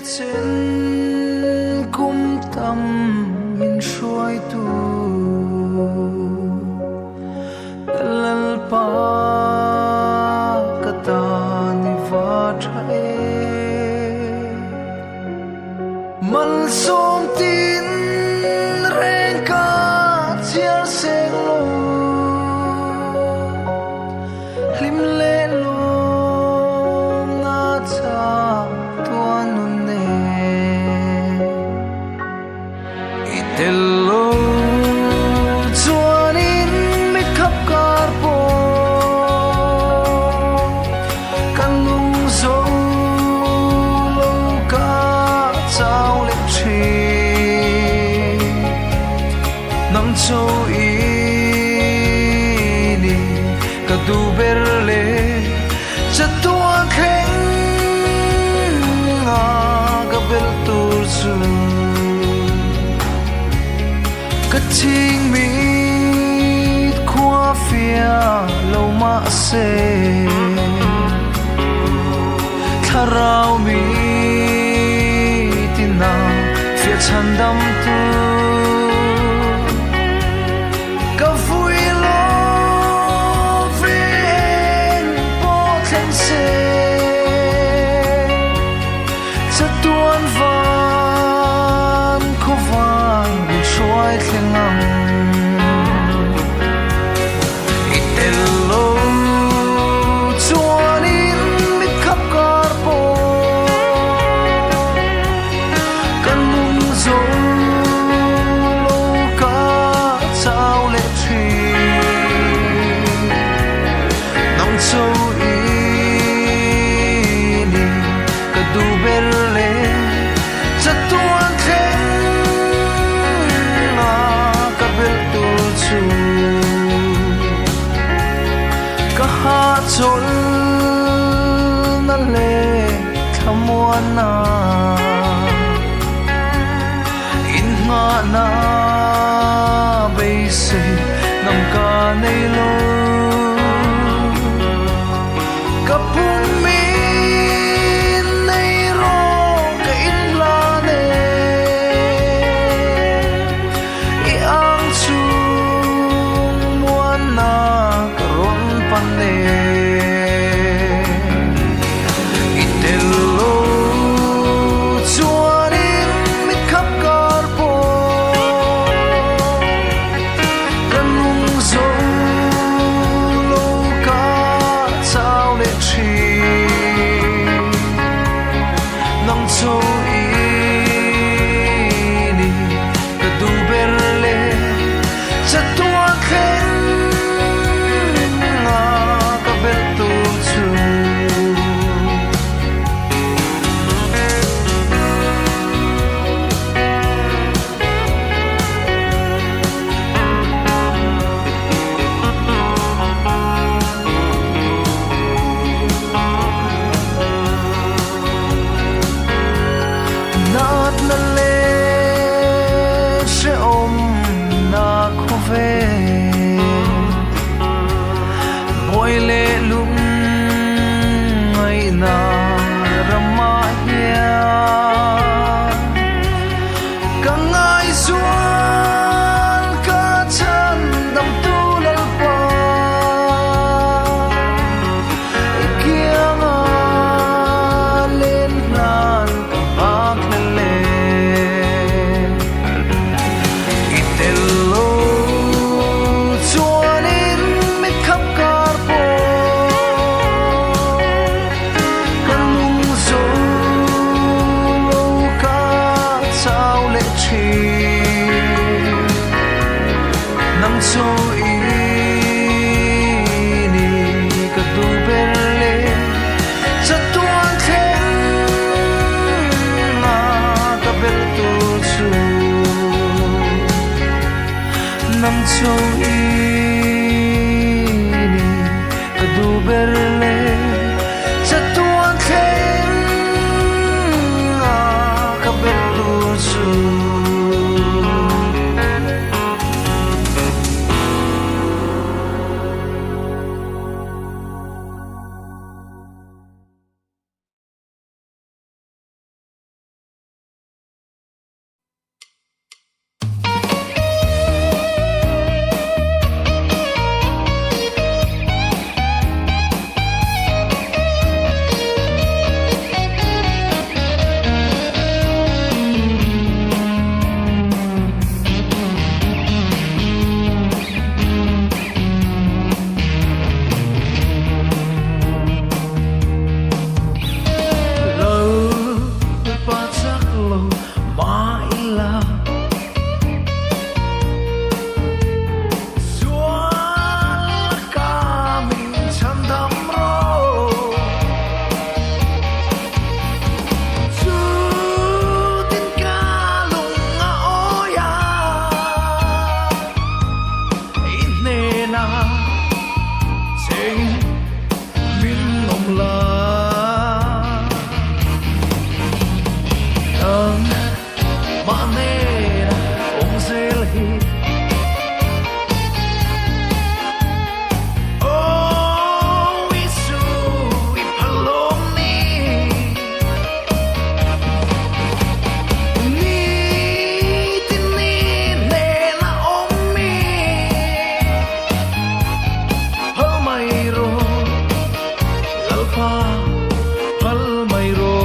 trên cung tâm min shuai tu dalal pa kata ni va thai mal som tin reng ka chia seng lo lim le lo na cha Hello, chuanin mi khap kar po châu ini ka du berle cha tua khen nga ka bel tu su ka ching mi khua fia lo ma se tharau mi tina fia chan dam tu ka vui lo ven po then se cha tuan van ko van bu shuai theng ang chol na le thamuana in nga na be se nam ka nei lo kapun mi nei ro ka in la ne I ang chu muana karon pan ne châu ini ka du berle cha tuan khen nga ka bel tu su zel hi oh isu ipalong ni tin ni ne na om mi ho mai ro lalpa pal mai ro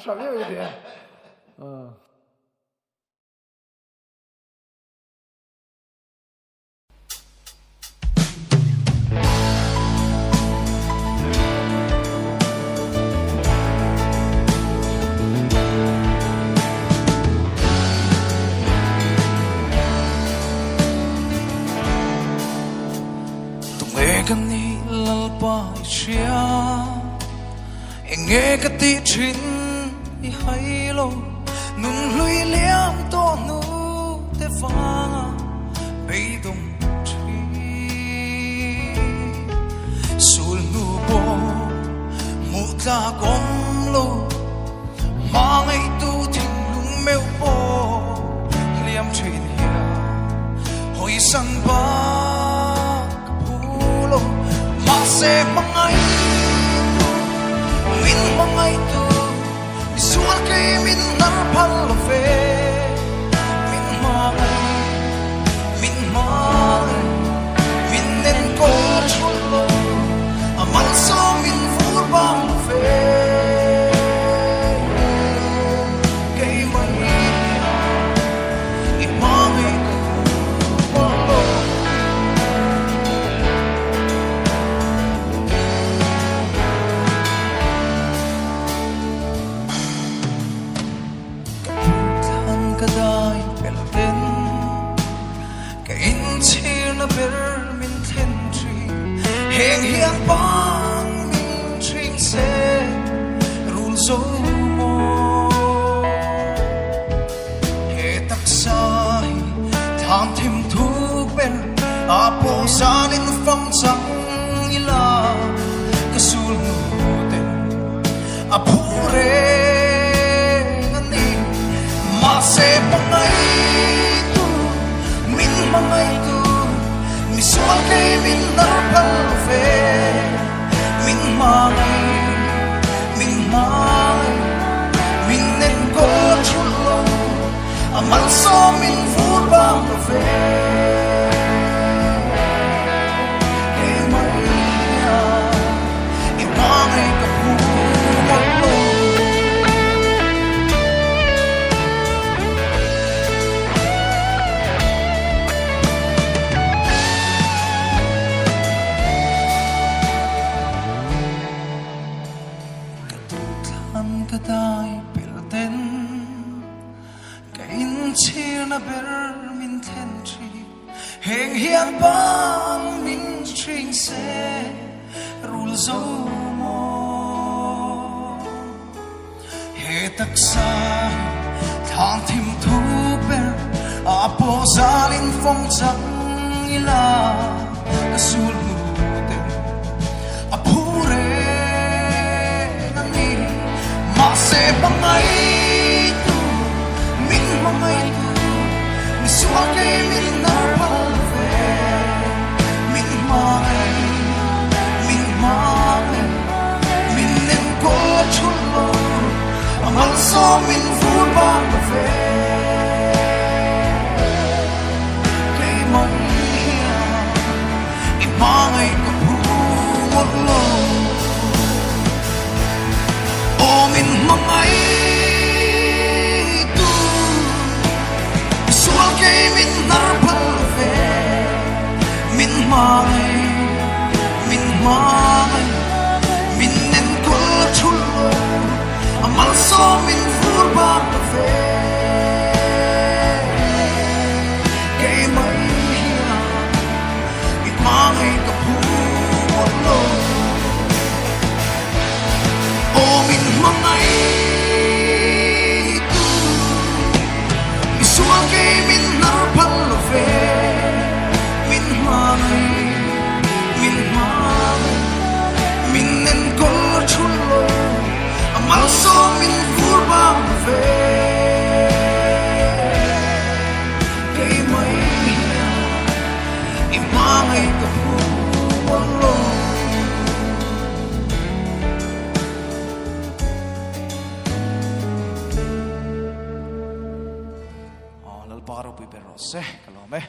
少溜一点，跟你老把一枪，nghe cái tí chín đi hay lo, nung lui liam to nu te vang, bay dong chi, sul nu bo, muta kom lo, mang ai tu thình lung mèo bo, liam trên hiya, hồi sang ba. Se mangai min mangai tu sual ke min nar phal ve min nen ko chulo amal so min fur bang ve ke mai i mangai kadai pelten ka in chir na ber min then tri heng hiang pang min tring se rul zo mo he tak sai thang thim thu ben a po san in fam sang ila ka sul nu ten a pure se mangai tu mi sual ke min nar pal ve min nen ko chulo amal so min fur bang ve e maria e mangai ka pu mo hiền bang mình trình sẽ rul dấu mò hệ tất xa thang thêm thu bên apo zalin phong trắng ila kasul nute apure nani mase bangai tu min bangai tu mi suake min na palve min mai min nen ko chulo amal so min vur bang ve kay mai hiya imangai ko puot lo o min mangai tu sual kay min nar palve min mai min nen ko chulo amal so min vur bang ve kay mai hiya imangai ka puot lo o min mangai tu isual kay min nar pal ve min mangai min nen ko chulo amal so min vur bang ve kay mai hiya imangai ka puot lo lalparo pui perose kalome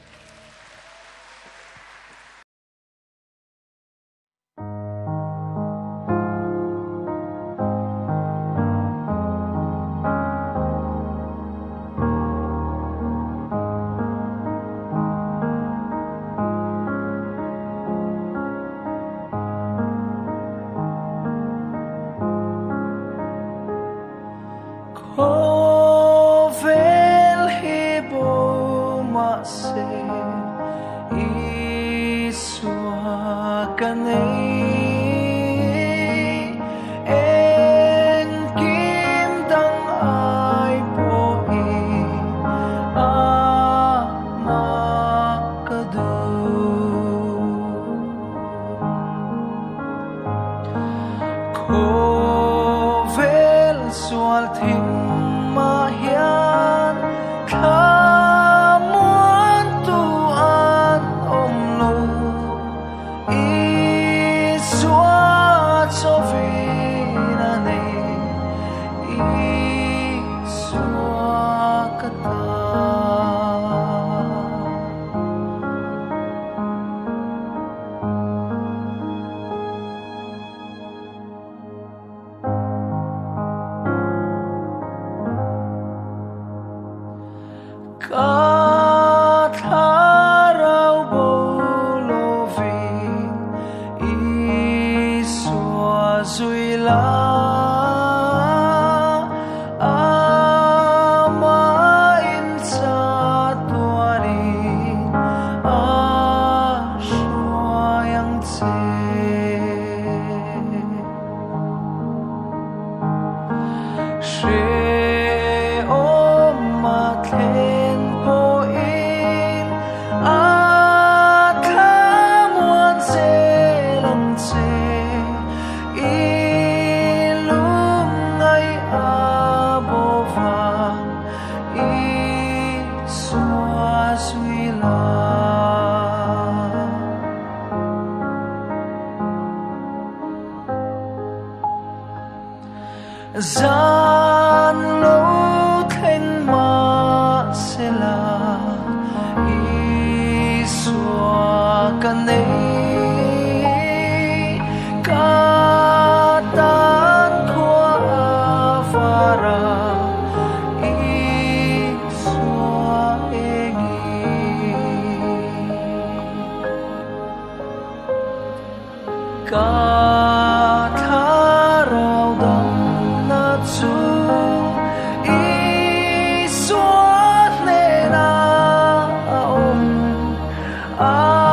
gian lâu thanh ma sẽ là ý xóa căn ấy cả tan khoa và ra ý xóa egi cả I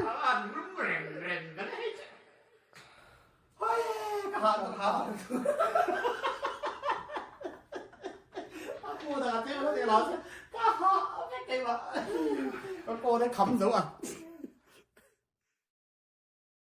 안 렘렘 cô đã kêu nó thì nó có cái mà cô đã khẩm đúng à